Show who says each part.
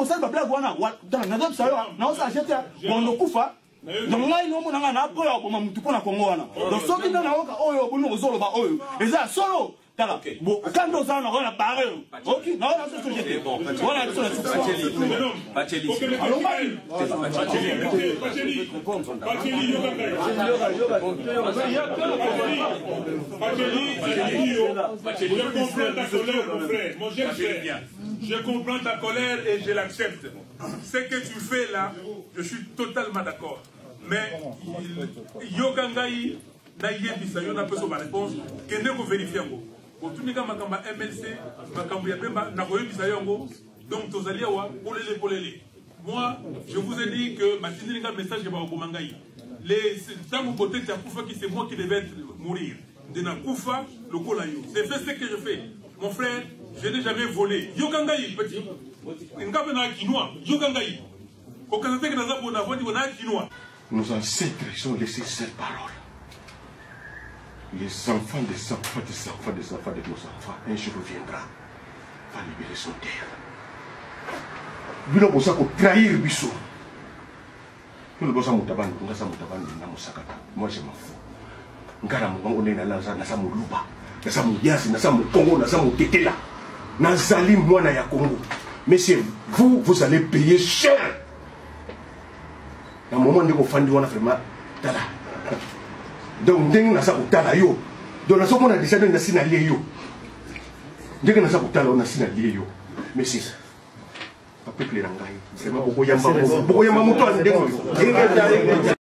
Speaker 1: ko sa ba blague wana na dab sa yo na osa acheter bondo kufa donc ngai no mona nga na po yo ko mamutu pona Kongo wana donc soki na oka oyo bono ozolo ba oyo eza solo tala bo kando za na ona bare OK na ona so je bon voilà so Bacheli
Speaker 2: je comprends ta colère et je l'accepte. Ce que tu fais là, je suis totalement d'accord. Mais Yokangai n'a yebisa yo na peso ba réponse que ne ko vérifier ngo. Pour tout nika makamba MLC, makamba ya bemba na ko yebisa yango. Donc tozali wa polele. Moi, je vous ai dit que ma signature message ba Obomangai. Les dames côté de Koufa qui c'est moi qui devais mourir. De na Koufa le kolayo. C'est fait ce que je fais. Mon frère, je n'ai jamais volé. Yokangai petit. Ngabe na kinoa. Yokangai. Kokazate que naza bona vodi bona kinoa.
Speaker 3: Nos ancêtres ont laissé cette parole. Les enfants des enfants des enfants des enfants de nos enfants, un jour viendra, va libérer son terre. Bilo bosa ko trahir biso. Bilo bosa mutabani, ngasa mutabani na musakata. Moi je m'en fous. Ngara mungongo na lanza na samu luba. Na samu yasi, na samu Congo, na samu tetela. Na zali mwana ya Congo. Mais c'est vous allez payer cher. Na moment ndeko fandi wana vraiment tala. Donc ndenge na sa kutala yo. Donc na soko na déjà na sina lié yo. Ndenge na sa kutala na sina lié yo. Mais c'est peuple rangai. C'est pas beaucoup yamba muto ndenge.